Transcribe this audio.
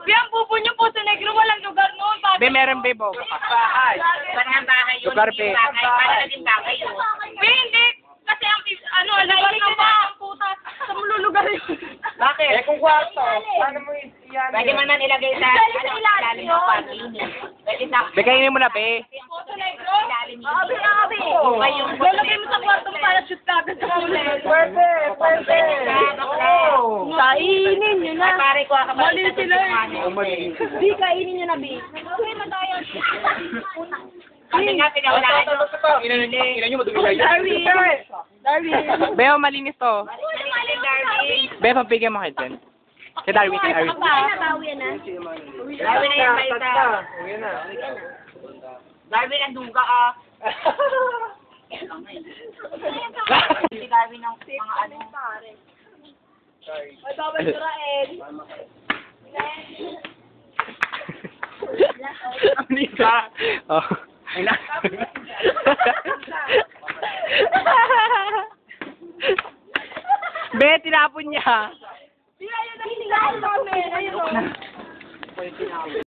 Biyang bubo niyo po sa Negro, walang lugar noon. Be, meron be, Bob. Bahay. Parang bahay yun. Lugar, be. Para naging bagay yun. Be, hindi. Kasi ang, lugar ng batang puta. Sa mululugar yun. Bakit? Eh, kung kwarto, paano mo yan? Pwede man man ilagay sa ilalim ng pagkain. Pwede sa... Be, kainin mo na, be. Sa Negro? ilalim yun. Abi na, abi. Lalagay mo sa kwarto mo para shoot ka agad sa mululugar. Pwede, pwede. Oo. Kainin nyo na. Ay, pare ko ako. Mali sila Hindi, kainin nyo na, Bi. Kasi nga pinawalaan nyo. Ina nyo, madumi kayo. Darwin. Be, oh, malinis to. Darwin. Be, pagbigyan mo kayo dyan. Kay Darwin, kay Darwin. Darwin na yung may isa. Darwin ang duga ah. Si Darwin ang mga ano. Ay, bawal Israel. Anita. Oh. Be, tinapon niya. Ayun na, hinigaan namin. Ayun.